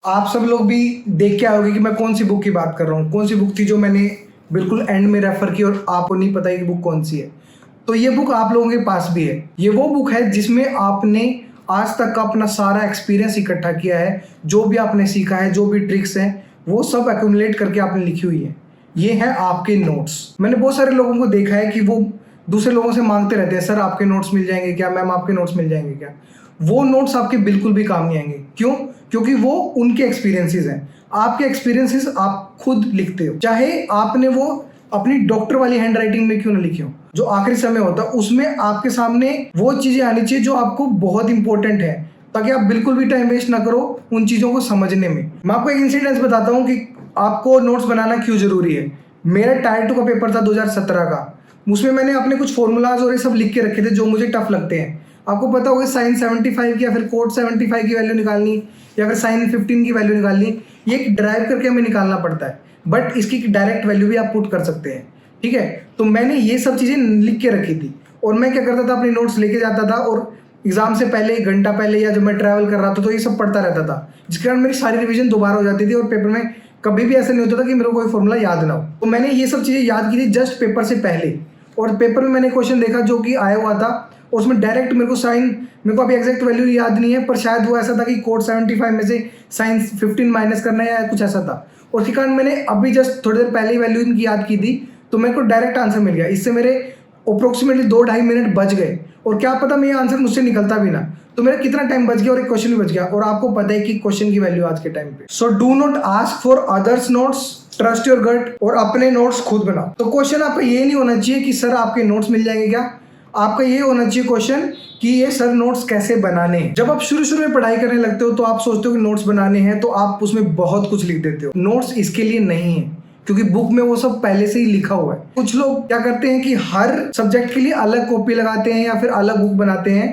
आप सब लोग भी देख के आओगे कि मैं कौन सी बुक की बात कर रहा हूँ, कौन सी बुक थी जो मैंने बिल्कुल एंड में रेफर की और आपको नहीं पता कि बुक कौन सी है। तो ये बुक आप लोगों के पास भी है। ये वो बुक है जिसमें आपने आज तक का अपना सारा एक्सपीरियंस इकट्ठा किया है, जो भी आपने सीखा है, जो भी ट्रिक्स हैं, वो सब एक्यूमुलेट करके आपने लिखी हुई है। ये है आपके नोट्स। मैंने बहुत सारे लोगों को देखा है कि वो दूसरे लोगों से मांगते रहते हैं, सर आपके नोट्स मिल जाएंगे क्या, मैम आपके नोट्स मिल जाएंगे क्या। वो नोट्स आपके बिल्कुल भी काम नहीं आएंगे। क्यों? क्योंकि वो उनके एक्सपीरियंसेस हैं। आपके एक्सपीरियंसेस आप खुद लिखते हो, चाहे आपने वो अपनी डॉक्टर वाली हैंड राइटिंग में क्यों ना लिखे हो। जो आखिरी समय होता है उसमें आपके सामने वो चीजें आनी चाहिए जो आपको बहुत इंपॉर्टेंट है, ताकि आप बिल्कुल भी टाइम वेस्ट ना करो उन चीजों को समझने में। मैं आपको एक इंसिडेंस बताता हूँ कि आपको नोट्स बनाना क्यों जरूरी है। मेरा टायर 2 का पेपर था 2017 का। उसमें मैंने अपने कुछ फॉर्मूलाज और ये सब लिख के रखे थे जो मुझे टफ लगते हैं। आपको पता होगा साइन 75 की या फिर कोट 75 की वैल्यू निकालनी, या फिर साइन 15 की वैल्यू निकालनी, ये एक ड्राइव करके हमें निकालना पड़ता है। बट इसकी डायरेक्ट वैल्यू भी आप पुट कर सकते हैं। ठीक है, तो मैंने ये सब चीज़ें लिख के रखी थी और मैं क्या करता था, अपनी नोट्स लेके जाता था और एग्जाम से पहले 1 घंटा पहले या जब मैं ट्रैवल कर रहा था तो ये सब पढ़ता रहता था, जिसके कारण मेरी सारी रिविजन दोबारा हो जाती थी और पेपर में कभी भी ऐसा नहीं होता था कि मेरे को कोई फॉर्मूला याद ना हो। तो मैंने ये सब चीज़ें याद की थी जस्ट पेपर से पहले, और पेपर में मैंने क्वेश्चन देखा जो कि आया हुआ था और उसमें डायरेक्ट मेरे को साइन, मेरे को अभी एग्जैक्ट वैल्यू याद नहीं है, पर शायद वो ऐसा था कि कोट 75 में से साइन 15 माइनस करना है या कुछ ऐसा था। और उसके कारण मैंने अभी जस्ट थोड़ी देर पहले ही वैल्यू इनकी याद की थी, तो मेरे को डायरेक्ट आंसर मिल गया। इससे मेरे अप्रोक्सीमेटली 2-2.5 मिनट बच गए, और क्या पता मैं ये आंसर मुझसे निकलता भी ना, तो मेरा कितना टाइम बच गया और एक क्वेश्चन भी बच गया। और आपको पता है कि क्वेश्चन की वैल्यू आज के टाइम पे। So do not ask for others notes, trust your gut, और अपने नोट्स खुद बनाओ। तो क्वेश्चन आपका ये नहीं होना चाहिए कि सर आपके नोट्स मिल जाएंगे क्या, आपका ये होना चाहिए क्वेश्चन कि ये सर नोट्स कैसे बनाने हैं। जब आप शुरू में पढ़ाई करने लगते हो तो आप सोचते हो कि नोट्स बनाने हैं, तो आप उसमें बहुत कुछ लिख देते हो। नोट्स इसके लिए नहीं है, क्योंकि बुक में वो सब पहले से ही लिखा हुआ है। कुछ लोग क्या करते हैं कि हर सब्जेक्ट के लिए अलग कॉपी लगाते हैं या फिर अलग बुक बनाते हैं।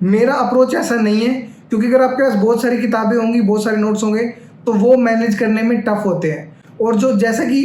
मेरा अप्रोच ऐसा नहीं है, क्योंकि अगर आपके पास बहुत सारी किताबें होंगी, बहुत सारे नोट्स होंगे, तो वो मैनेज करने में टफ होते हैं। और जो जैसा कि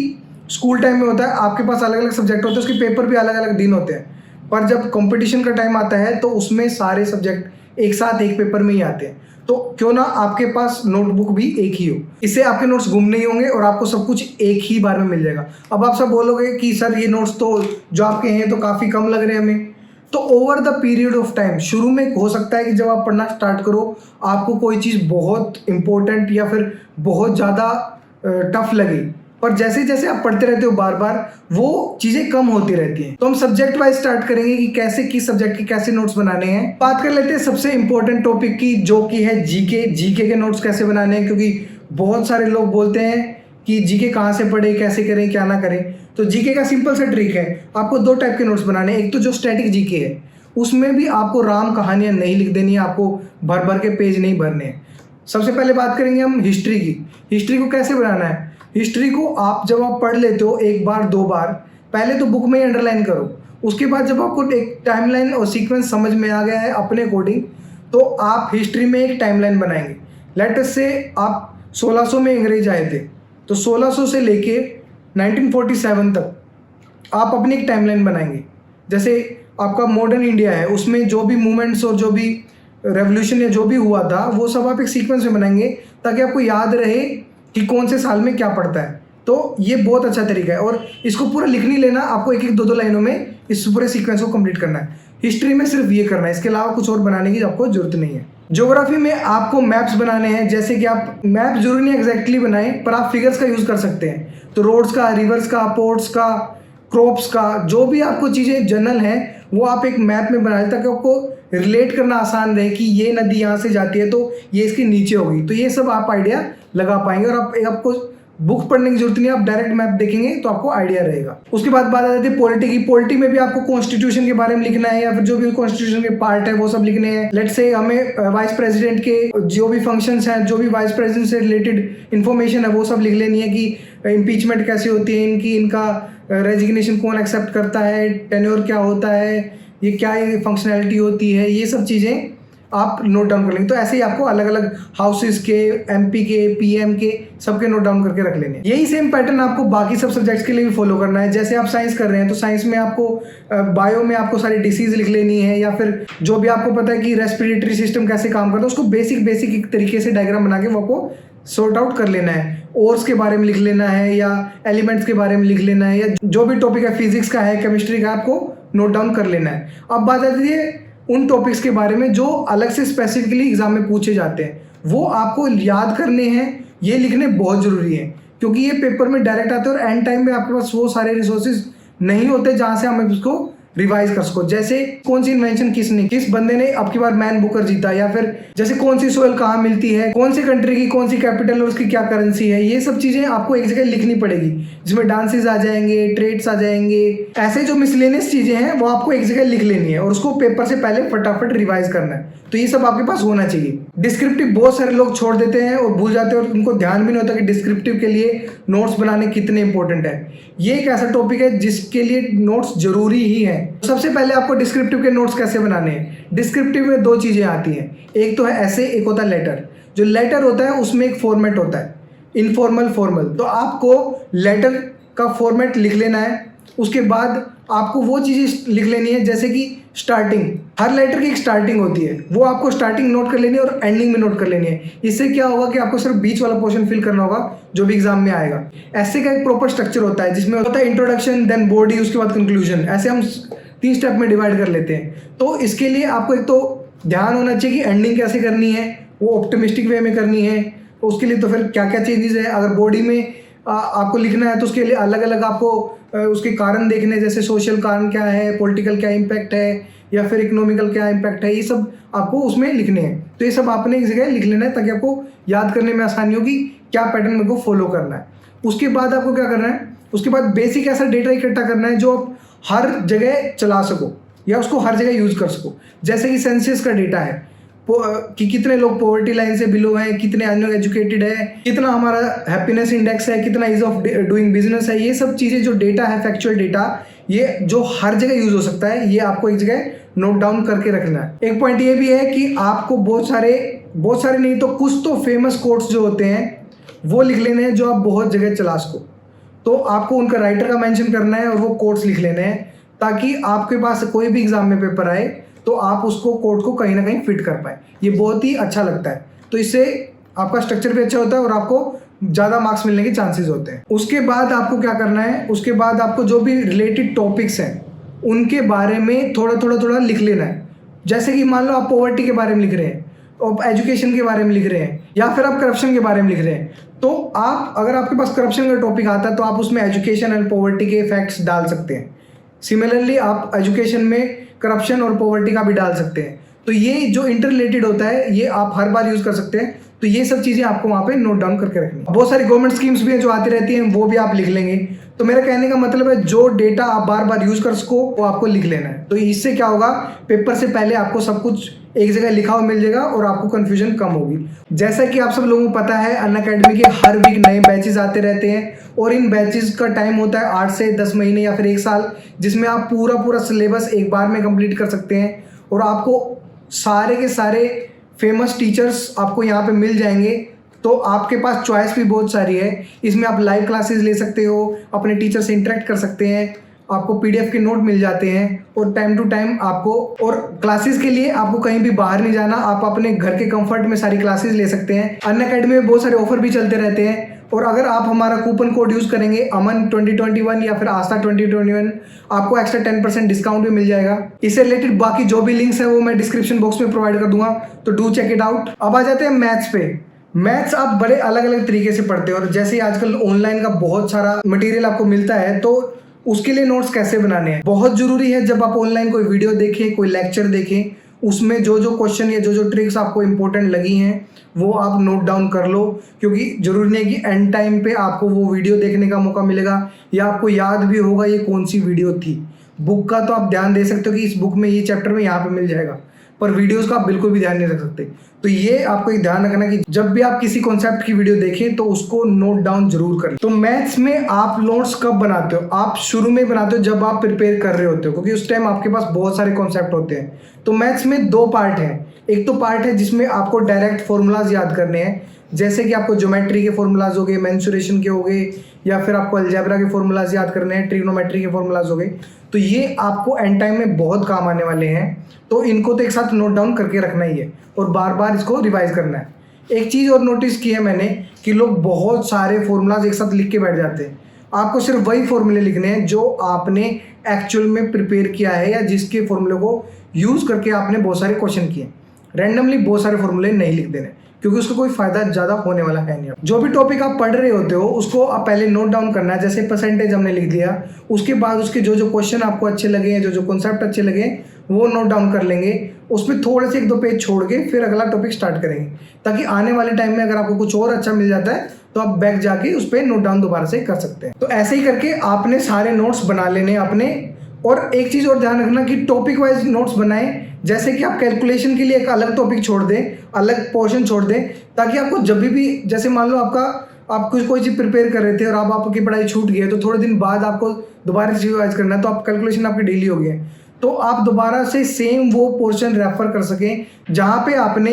स्कूल टाइम में होता है, आपके पास अलग अलग सब्जेक्ट होते हैं, उसके पेपर भी अलग अलग दिन होते हैं, पर जब कंपटीशन का टाइम आता है तो उसमें सारे सब्जेक्ट एक साथ एक पेपर में ही आते हैं। तो क्यों ना आपके पास नोटबुक भी एक ही हो, इससे आपके नोट्स गुम नहीं होंगे और आपको सब कुछ एक ही बार में मिल जाएगा। अब आप सब बोलोगे कि सर ये नोट्स तो जो आपके हैं तो काफ़ी कम लग रहे हैं हमें। तो over the period of time, शुरू में हो सकता है कि जब आप पढ़ना स्टार्ट करो आपको कोई चीज़ बहुत इंपॉर्टेंट या फिर बहुत ज़्यादा टफ लगे, पर जैसे जैसे आप पढ़ते रहते हो बार बार वो चीज़ें कम होती रहती हैं। तो हम सब्जेक्ट वाइज स्टार्ट करेंगे कि कैसे किस सब्जेक्ट के कैसे नोट्स बनाने हैं। बात कर लेते हैं सबसे इंपॉर्टेंट टॉपिक की, जो कि है जीके। जीके के नोट्स कैसे बनाने हैं, क्योंकि बहुत सारे लोग बोलते हैं कि जीके कहाँ से पढ़े, कैसे करें, क्या ना करें। तो जीके का सिंपल सा ट्रिक है, आपको 2 टाइप के नोट्स बनाने हैं। एक तो जो स्टैटिक जीके है, उसमें भी आपको राम कहानियाँ नहीं लिख देनी है, आपको भर भर के पेज नहीं भरने हैं। सबसे पहले बात करेंगे हम हिस्ट्री की। हिस्ट्री को कैसे बनाना है? हिस्ट्री को आप जब आप पढ़ लेते हो 1 बार 2 बार, पहले तो बुक में ही अंडरलाइन करो। उसके बाद जब आपको एक टाइमलाइन और सीक्वेंस समझ में आ गया है अपने अकॉर्डिंग, तो आप हिस्ट्री में एक टाइमलाइन बनाएंगे। लेट अस से आप 1600 में अंग्रेज आए थे, तो 1600 से लेके 1947 तक आप अपनी एक टाइमलाइन बनाएंगे। जैसे आपका मॉडर्न इंडिया है, उसमें जो भी मूवमेंट्स और जो भी रेवोल्यूशन या जो भी हुआ था वो सब आप एक सीक्वेंस में बनाएंगे, ताकि आपको याद रहे कि कौन से साल में क्या पड़ता है। तो ये बहुत अच्छा तरीका है, और इसको पूरा लिख नहीं लेना, आपको 1-1 2-2 लाइनों में इस पूरे सीक्वेंस को कंप्लीट करना है। हिस्ट्री में सिर्फ ये करना है, इसके अलावा कुछ और बनाने की आपको जरूरत नहीं है। ज्योग्राफी में आपको मैप्स बनाने हैं, जैसे कि आप मैप जरूरी नहीं एग्जैक्टली बनाएं, पर आप फिगर्स का यूज़ कर सकते हैं। तो रोड्स का, रिवर्स का, पोर्ट्स का, क्रॉप्स का, जो भी आपको चीज़ें जनरल हैं वो आप एक मैप में बना लें, ताकि आपको रिलेट करना आसान रहे कि ये नदी यहाँ से जाती है तो ये इसके नीचे होगी। तो ये सब आप आइडिया लगा पाएंगे, और आपको बुक पढ़ने की जरूरत नहीं है, आप डायरेक्ट मैप देखेंगे तो आपको आइडिया रहेगा। उसके बाद बात आ जाती है पॉलिटी की। पॉलिटी में भी आपको कॉन्स्टिट्यूशन के बारे में लिखना है, या फिर जो भी कॉन्स्टिट्यूशन के पार्ट है वो सब लिखने हैं। लेट्स से हमें वाइस प्रेसिडेंट के जो भी फंक्शंस हैं, जो भी वाइस प्रेसिडेंट से रिलेटेड इन्फॉर्मेशन है वो सब लिख लेनी है, कि इम्पीचमेंट कैसे होती है इनकी, इनका रेजिग्नेशन कौन एक्सेप्ट करता है, टेन्योर क्या होता है, ये क्या फंक्शनैलिटी होती है, ये सब चीज़ें आप नोट डाउन कर लेंगे। तो ऐसे ही आपको अलग अलग हाउसेस के, एमपी के, पीएम के, सबके नोट डाउन करके रख लेने। यही सेम पैटर्न आपको बाकी सब सब्जेक्ट्स के लिए भी फॉलो करना है। जैसे आप साइंस कर रहे हैं तो साइंस में आपको बायो में आपको सारी डिसीज लिख लेनी है, या फिर जो भी आपको पता है कि रेस्पिरेटरी सिस्टम कैसे काम करता है उसको बेसिक एक तरीके से डायग्राम बना के वो आपको सॉर्ट आउट कर लेना है, ओर्स के बारे में लिख लेना है या एलिमेंट्स के बारे में लिख लेना है, या जो भी टॉपिक है फिजिक्स का है, केमिस्ट्री का, आपको नोट डाउन कर लेना है। अब बात आती है उन टॉपिक्स के बारे में जो अलग से स्पेसिफिकली एग्जाम में पूछे जाते हैं, वो आपको याद करने हैं, ये लिखने बहुत ज़रूरी है, क्योंकि ये पेपर में डायरेक्ट आते हैं और एंड टाइम में आपके पास वो सारे रिसोर्सेज नहीं होते जहाँ से हम उसको रिवाइज कर सको। जैसे कौन सी इन्वेंशन किस बंदे ने अब की बार मैन बुकर जीता, या फिर जैसे कौन सी सोयल कहाँ मिलती है, कौन सी कंट्री की कौन सी कैपिटल और उसकी क्या करेंसी है, ये सब चीजें आपको एक जगह लिखनी पड़ेगी, जिसमें डांसेस आ जाएंगे, ट्रेड्स आ जाएंगे, ऐसे जो मिसलेनियस चीजें हैं वो आपको एक जगह लिख लेनी है और उसको पेपर से पहले फटाफट रिवाइज करना है। तो ये सब आपके पास होना चाहिए। डिस्क्रिप्टिव बहुत सारे लोग छोड़ देते हैं और भूल जाते हैं और उनको ध्यान भी नहीं होता कि डिस्क्रिप्टिव के लिए नोट्स बनाने कितने इंपॉर्टेंट है। ये एक ऐसा टॉपिक है जिसके लिए नोट्स जरूरी ही है। सबसे पहले आपको डिस्क्रिप्टिव के नोट्स कैसे बनाने हैं। डिस्क्रिप्टिव में दो चीज़ें आती हैं, एक तो है ऐसे, एक होता है लेटर। जो लेटर होता है उसमें एक फॉर्मेट होता है, इनफॉर्मल, फॉर्मल। तो आपको लेटर का फॉर्मेट लिख लेना है। उसके बाद आपको वो चीज़ें लिख लेनी है जैसे कि स्टार्टिंग, हर लेटर की एक स्टार्टिंग होती है, वो आपको स्टार्टिंग नोट कर लेनी है और एंडिंग में नोट कर लेनी है। इससे क्या होगा कि आपको सिर्फ बीच वाला पोर्शन फिल करना होगा जो भी एग्जाम में आएगा। ऐसे का एक प्रॉपर स्ट्रक्चर होता है जिसमें होता है इंट्रोडक्शन, देन बॉडी, उसके बाद कंक्लूजन। ऐसे हम 3 स्टेप में डिवाइड कर लेते हैं। तो इसके लिए आपको एक तो ध्यान होना चाहिए कि एंडिंग कैसे करनी है, वो ऑप्टिमिस्टिक वे में करनी है। तो उसके लिए तो फिर क्या क्या चेंजेस है, अगर बॉडी में आपको लिखना है तो उसके लिए अलग अलग आपको उसके कारण देखने हैं, जैसे सोशल कारण क्या है, पॉलिटिकल क्या इम्पैक्ट है, या फिर इकोनॉमिकल क्या इम्पैक्ट है, ये सब आपको उसमें लिखने हैं। तो ये सब आपने एक जगह लिख लेना है ताकि आपको याद करने में आसानी होगी क्या पैटर्न मेरे को फॉलो करना है। उसके बाद आपको क्या करना है, उसके बाद बेसिक ऐसा डेटा इकट्ठा करना है जो आप हर जगह चला सको या उसको हर जगह यूज़ कर सको। जैसे कि सेंसस का डेटा है कि कितने लोग पॉवर्टी लाइन से बिलो हैं, कितने अन एजुकेटेड है, कितना हमारा हैप्पीनेस इंडेक्स है, कितना ईज ऑफ डूइंग बिजनेस है। ये सब चीज़ें जो डेटा है, फैक्चुअल डेटा, ये जो हर जगह यूज हो सकता है, ये आपको एक जगह नोट डाउन करके रखना है। एक पॉइंट ये भी है कि आपको बहुत सारे नहीं तो कुछ तो फेमस कोट्स जो होते हैं वो लिख लेने हैं जो आप बहुत जगह चला सको। तो आपको उनका राइटर का मेंशन करना है और वो कोट्स लिख लेने हैं ताकि आपके पास कोई भी एग्जाम में पेपर आए तो आप उसको कोट को कहीं ना कहीं फिट कर पाए। ये बहुत ही अच्छा लगता है। तो इससे आपका स्ट्रक्चर भी अच्छा होता है और आपको ज़्यादा मार्क्स मिलने के चांसेस होते हैं। उसके बाद आपको क्या करना है, उसके बाद आपको जो भी रिलेटेड टॉपिक्स हैं उनके बारे में थोड़ा लिख लेना है। जैसे कि मान लो आप पॉवर्टी के बारे में लिख रहे हैं, आप एजुकेशन के बारे में लिख रहे हैं, या फिर आप करप्शन के बारे में लिख रहे हैं, तो आप अगर आपके पास करप्शन का टॉपिक आता है तो आप उसमें एजुकेशन एंड पॉवर्टी के फैक्ट्स डाल सकते हैं। सिमिलरली आप एजुकेशन में करप्शन और पॉवर्टी का भी डाल सकते हैं। तो ये जो इंटर रिलेटेड होता है ये आप हर बार यूज़ कर सकते हैं। तो ये सब चीज़ें आपको वहाँ पे नोट डाउन करके रखनी है। बहुत सारी गवर्नमेंट स्कीम्स भी हैं जो आती रहती हैं, वो भी आप लिख लेंगे। तो मेरा कहने का मतलब है जो डेटा आप बार बार यूज़ कर सको वो आपको लिख लेना है। तो इससे क्या होगा, पेपर से पहले आपको सब कुछ एक जगह लिखा हुआ मिल जाएगा और आपको कन्फ्यूजन कम होगी। जैसा कि आप सब लोगों को पता है, अनअकैडमी के हर वीक नए बैचेस आते रहते हैं और इन बैचेस का टाइम होता है 8 से 10 महीने या फिर 1 साल, जिसमें आप पूरा सिलेबस एक बार में कंप्लीट कर सकते हैं। और आपको सारे के सारे फेमस टीचर्स आपको यहाँ पे मिल जाएंगे। तो आपके पास चॉइस भी बहुत सारी है। इसमें आप लाइव क्लासेस ले सकते हो, अपने टीचर से इंटरेक्ट कर सकते हैं, आपको पीडीएफ के नोट मिल जाते हैं और टाइम टू टाइम आपको, और क्लासेस के लिए आपको कहीं भी बाहर नहीं जाना, आप अपने घर के कंफर्ट में सारी क्लासेस ले सकते हैं। अनअकैडमी में बहुत सारे ऑफर भी चलते रहते हैं और अगर आप हमारा कूपन कोड यूज़ करेंगे अमन 2021 या फिर आस्था 2021, आपको एक्स्ट्रा 10% डिस्काउंट भी मिल जाएगा। इससे रिलेटेड बाकी जो भी लिंक्स है वो मैं डिस्क्रिप्शन बॉक्स में प्रोवाइड कर दूंगा, तो डू चेक इट आउट। अब आ जाते हैं मैथ्स पे। मैथ्स आप बड़े अलग अलग तरीके से पढ़ते हो और जैसे आजकल ऑनलाइन का बहुत सारा मटेरियल आपको मिलता है, तो उसके लिए नोट्स कैसे बनाने हैं बहुत जरूरी है। जब आप ऑनलाइन कोई वीडियो देखें, कोई लेक्चर देखें, उसमें जो जो क्वेश्चन या जो जो ट्रिक्स आपको इंपॉर्टेंट लगी हैं वो आप नोट डाउन कर लो, क्योंकि जरूरी नहीं कि एंड टाइम पे आपको वो वीडियो देखने का मौका मिलेगा या आपको याद भी होगा ये कौन सी वीडियो थी। बुक का तो आप ध्यान दे सकते हो कि इस बुक में ये चैप्टर में यहाँ पे मिल जाएगा, पर वीडियोस का आप बिल्कुल भी ध्यान नहीं रख सकते। तो ये आपको एक ध्यान रखना कि जब भी आप किसी कॉन्सेप्ट की वीडियो देखें तो उसको नोट डाउन जरूर करें। तो मैथ्स में आप नोट्स कब बनाते हो? आप शुरू में बनाते हो जब आप प्रिपेयर कर रहे होते हो, क्योंकि उस टाइम आपके पास बहुत सारे कॉन्सेप्ट होते हैं। तो मैथ्स में 2 पार्ट हैं। एक तो पार्ट है जिसमें आपको डायरेक्ट फॉर्मूलाज याद करने हैं, जैसे कि आपको ज्योमेट्री के फॉर्मूलाज हो गए, मेंसुरेशन के हो गए, या फिर आपको अलजेब्रा के फॉर्मूलाज याद करने हैं, ट्रिग्नोमेट्री के फॉर्मूलाज हो गए। तो ये आपको एंड टाइम में बहुत काम आने वाले हैं, तो इनको तो एक साथ नोट डाउन करके रखना ही है और बार बार इसको रिवाइज करना है। एक चीज़ और नोटिस की है मैंने कि लोग बहुत सारे फॉर्मूलाज एक साथ लिख के बैठ जाते हैं। आपको सिर्फ वही फॉर्मूले लिखने हैं जो आपने एक्चुअल में प्रिपेयर किया है या जिसके फॉर्मूले को यूज़ करके आपने बहुत सारे क्वेश्चन किए। रैंडमली बहुत सारे फॉर्मूले नहीं लिख देने, क्योंकि उसका कोई फायदा ज़्यादा होने वाला है नहीं। जो भी टॉपिक आप पढ़ रहे होते हो उसको आप पहले नोट डाउन करना है। जैसे परसेंटेज हमने लिख दिया, उसके बाद उसके जो जो क्वेश्चन आपको अच्छे लगे हैं, जो जो कॉन्सेप्ट अच्छे लगे वो नोट डाउन कर लेंगे। उसमें थोड़े से 1-2 पेज छोड़ के फिर अगला टॉपिक स्टार्ट करेंगे, ताकि आने वाले टाइम में अगर आपको कुछ और अच्छा मिल जाता है तो आप बैक जाके उस पर नोट डाउन दोबारा से कर सकते हैं। तो ऐसे ही करके आपने सारे नोट्स बना लेने अपने। और एक चीज़ और ध्यान रखना कि टॉपिक वाइज नोट्स बनाएं। जैसे कि आप कैलकुलेशन के लिए एक अलग टॉपिक छोड़ दें, अलग पोर्शन छोड़ दें, ताकि आपको जब भी जैसे मान लो आप कोई चीज़ प्रिपेयर कर रहे थे और अब आपकी पढ़ाई छूट गई है, तो थोड़े दिन बाद आपको दोबारा से रिवाइज करना है, तो आप कैलकुलेशन आपकी डेली हो गई है, तो आप दोबारा से सेम वो पोर्शन रेफर कर सकें जहाँ पे आपने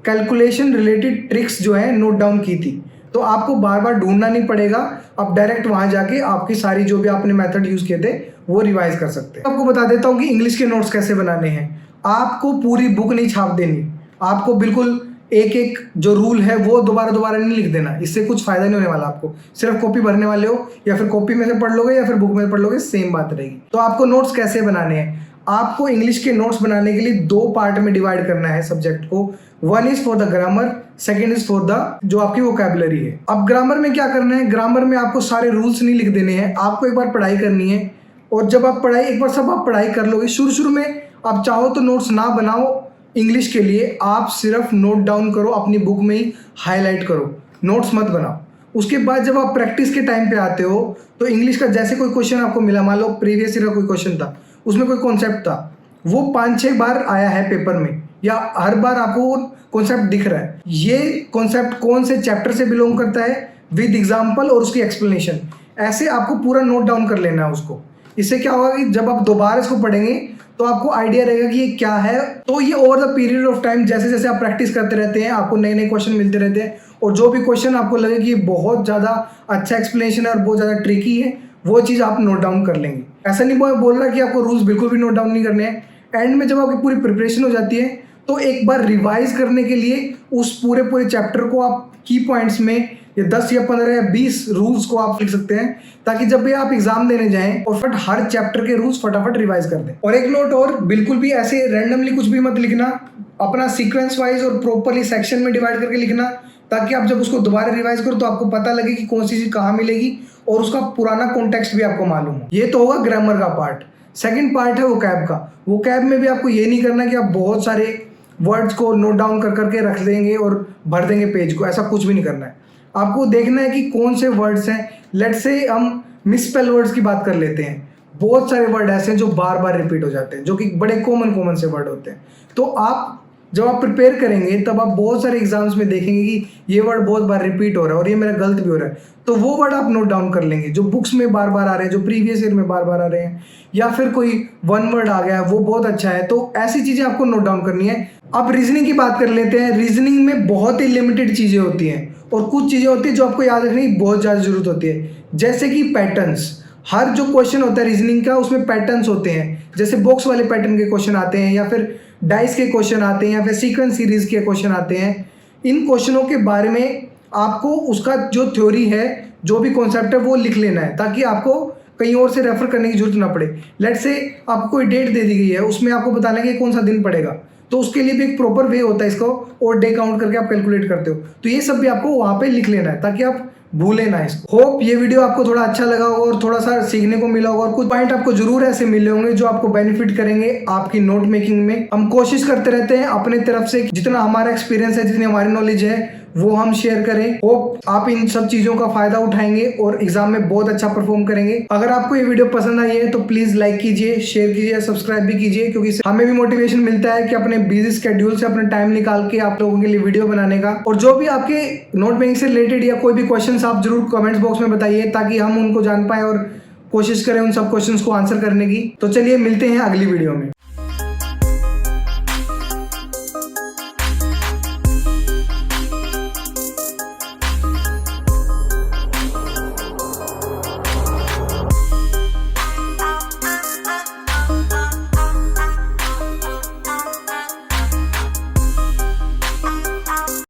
कैलकुलेशन रिलेटेड ट्रिक्स जो है नोट डाउन की थी। तो आपको बार बार ढूंढना नहीं पड़ेगा, आप डायरेक्ट वहाँ जाके आपकी सारी जो भी आपने मेथड यूज़ किए थे वो रिवाइज कर सकते हैं। आपको बता देता हूँ कि इंग्लिश के नोट्स कैसे बनाने हैं। आपको पूरी बुक नहीं छाप देनी, आपको बिल्कुल एक एक जो रूल है वो दोबारा नहीं लिख देना, इससे कुछ फायदा नहीं होने वाला। आपको सिर्फ कॉपी भरने वाले हो, या फिर कॉपी में से पढ़ लोगे या फिर बुक में पढ़ लोगे, सेम बात रहेगी। तो आपको नोट्स कैसे बनाने हैं, आपको इंग्लिश के नोट्स बनाने के लिए 2 पार्ट में डिवाइड करना है सब्जेक्ट को। 1 is for the grammar, second is for the जो आपकी वोकैबुलरी है। अब ग्रामर में क्या करना है, ग्रामर में आपको सारे रूल्स नहीं लिख देने हैं, आपको एक बार पढ़ाई करनी है। और जब आप एक बार सब आप पढ़ाई कर लोगे, शुरू में आप चाहो तो नोट्स ना बनाओ इंग्लिश के लिए, आप सिर्फ नोट डाउन करो, अपनी बुक में ही हाईलाइट करो, नोट्स मत बनाओ। उसके बाद जब आप प्रैक्टिस के टाइम पे आते हो तो इंग्लिश का जैसे कोई क्वेश्चन आपको मिला, मान लो प्रीवियस ईयर का कोई क्वेश्चन था, उसमें कोई कॉन्सेप्ट था, वो 5-6 बार आया है पेपर में, या हर बार आपको वो कॉन्सेप्ट दिख रहा है, ये कॉन्सेप्ट कौन से चैप्टर से बिलोंग करता है विद एग्जाम्पल और उसकी एक्सप्लेनेशन, ऐसे आपको पूरा नोट डाउन कर लेना है उसको। इससे क्या होगा कि जब आप दोबारा इसको पढ़ेंगे तो आपको आइडिया रहेगा कि ये क्या है। तो ये over the period of time जैसे जैसे आप प्रैक्टिस करते रहते हैं, आपको नए नए क्वेश्चन मिलते रहते हैं, और जो भी क्वेश्चन आपको लगे कि बहुत ज़्यादा अच्छा एक्सप्लेनेशन है और बहुत ज़्यादा ट्रिकी है, वो चीज़ आप नोट डाउन कर लेंगे। ऐसा नहीं बोल रहा कि आपको रूल्स बिल्कुल भी नोट डाउन नहीं करने हैं। एंड में जब आपकी पूरी प्रिपरेशन हो जाती है तो एक बार रिवाइज करने के लिए उस पूरे चैप्टर को आप की पॉइंट्स में या 10 या 15 या 20 रूल्स को आप लिख सकते हैं, ताकि जब भी आप एग्जाम देने जाएं और हर चैप्टर के रूल्स फटाफट रिवाइज कर दें। और एक नोट और, बिल्कुल भी ऐसे रैंडमली कुछ भी मत लिखना, अपना सीक्वेंस वाइज और प्रॉपरली सेक्शन में डिवाइड करके लिखना, ताकि आप जब उसको दोबारा रिवाइज करो तो आपको पता लगे कि कौन सी चीज़ कहाँ मिलेगी और उसका पुराना कॉन्टेक्स्ट भी आपको मालूम हो। ये तो होगा ग्रामर का पार्ट। सेकेंड पार्ट है वोकैब का। वोकैब में भी आपको ये नहीं करना कि आप बहुत सारे वर्ड्स को नोट डाउन कर करके रख देंगे और भर देंगे पेज को, ऐसा कुछ भी नहीं करना है। आपको देखना है कि कौन से वर्ड्स हैं। लेट्स से हम मिसस्पेल वर्ड्स की बात कर लेते हैं। बहुत सारे वर्ड ऐसे हैं जो बार बार रिपीट हो जाते हैं, जो कि बड़े कॉमन से वर्ड होते हैं। तो आप जब आप प्रिपेयर करेंगे तब आप बहुत सारे एग्जाम्स में देखेंगे कि ये वर्ड बहुत बार रिपीट हो रहा है और ये मेरा गलत भी हो रहा है, तो वो वर्ड आप नोट डाउन कर लेंगे जो बुक्स में बार बार आ रहे हैं, जो प्रीवियस ईयर में बार बार आ रहे हैं, या फिर कोई 1 वर्ड आ गया है वो बहुत अच्छा है, तो ऐसी चीज़ें आपको नोट डाउन करनी है। अब रीजनिंग की बात कर लेते हैं। रीजनिंग में बहुत ही लिमिटेड चीज़ें होती हैं और कुछ चीज़ें होती हैं जो आपको याद रखने की बहुत ज़्यादा ज़रूरत होती है, जैसे कि पैटर्न्स। हर जो क्वेश्चन होता है रीजनिंग का उसमें पैटर्न्स होते हैं, जैसे बॉक्स वाले पैटर्न के क्वेश्चन आते हैं, या फिर डाइस के क्वेश्चन आते हैं, या फिर सीक्वेंस सीरीज के क्वेश्चन आते हैं। इन क्वेश्चनों के बारे में आपको उसका जो थ्योरी है, जो भी कॉन्सेप्ट है वो लिख लेना है, ताकि आपको कहीं और से रेफर करने की जरूरत ना पड़े। लेट्स से आपको कोई डेट दे दी गई है, उसमें आपको बताना है कि कौन सा दिन पड़ेगा, तो उसके लिए भी एक प्रॉपर वे होता है इसको, और डे काउंट करके आप कैलकुलेट करते हो, तो ये सब भी आपको वहाँ पे लिख लेना है ताकि आप भूले ना इसको। होप ये वीडियो आपको थोड़ा अच्छा लगा होगा और थोड़ा सा सीखने को मिला होगा, और कुछ पॉइंट आपको जरूर ऐसे मिले होंगे जो आपको बेनिफिट करेंगे आपकी नोट मेकिंग में। हम कोशिश करते रहते हैं अपने तरफ से जितना हमारा एक्सपीरियंस है, जितनी हमारी नॉलेज है वो हम शेयर करें। होप आप इन सब चीज़ों का फायदा उठाएंगे और एग्जाम में बहुत अच्छा परफॉर्म करेंगे। अगर आपको ये वीडियो पसंद आई है तो प्लीज़ लाइक कीजिए, शेयर कीजिए, सब्सक्राइब भी कीजिए, क्योंकि हमें भी मोटिवेशन मिलता है कि अपने बिजी स्केड्यूल से अपने टाइम निकाल के आप लोगों के लिए वीडियो बनाने का। और जो भी आपके नोट मेकिंग से रिलेटेड या कोई भी क्वेश्चन आप जरूर कमेंट्स बॉक्स में बताइए, ताकि हम उनको जान पाए और कोशिश करें उन सब क्वेश्चंस को आंसर करने की। तो चलिए मिलते हैं अगली वीडियो में।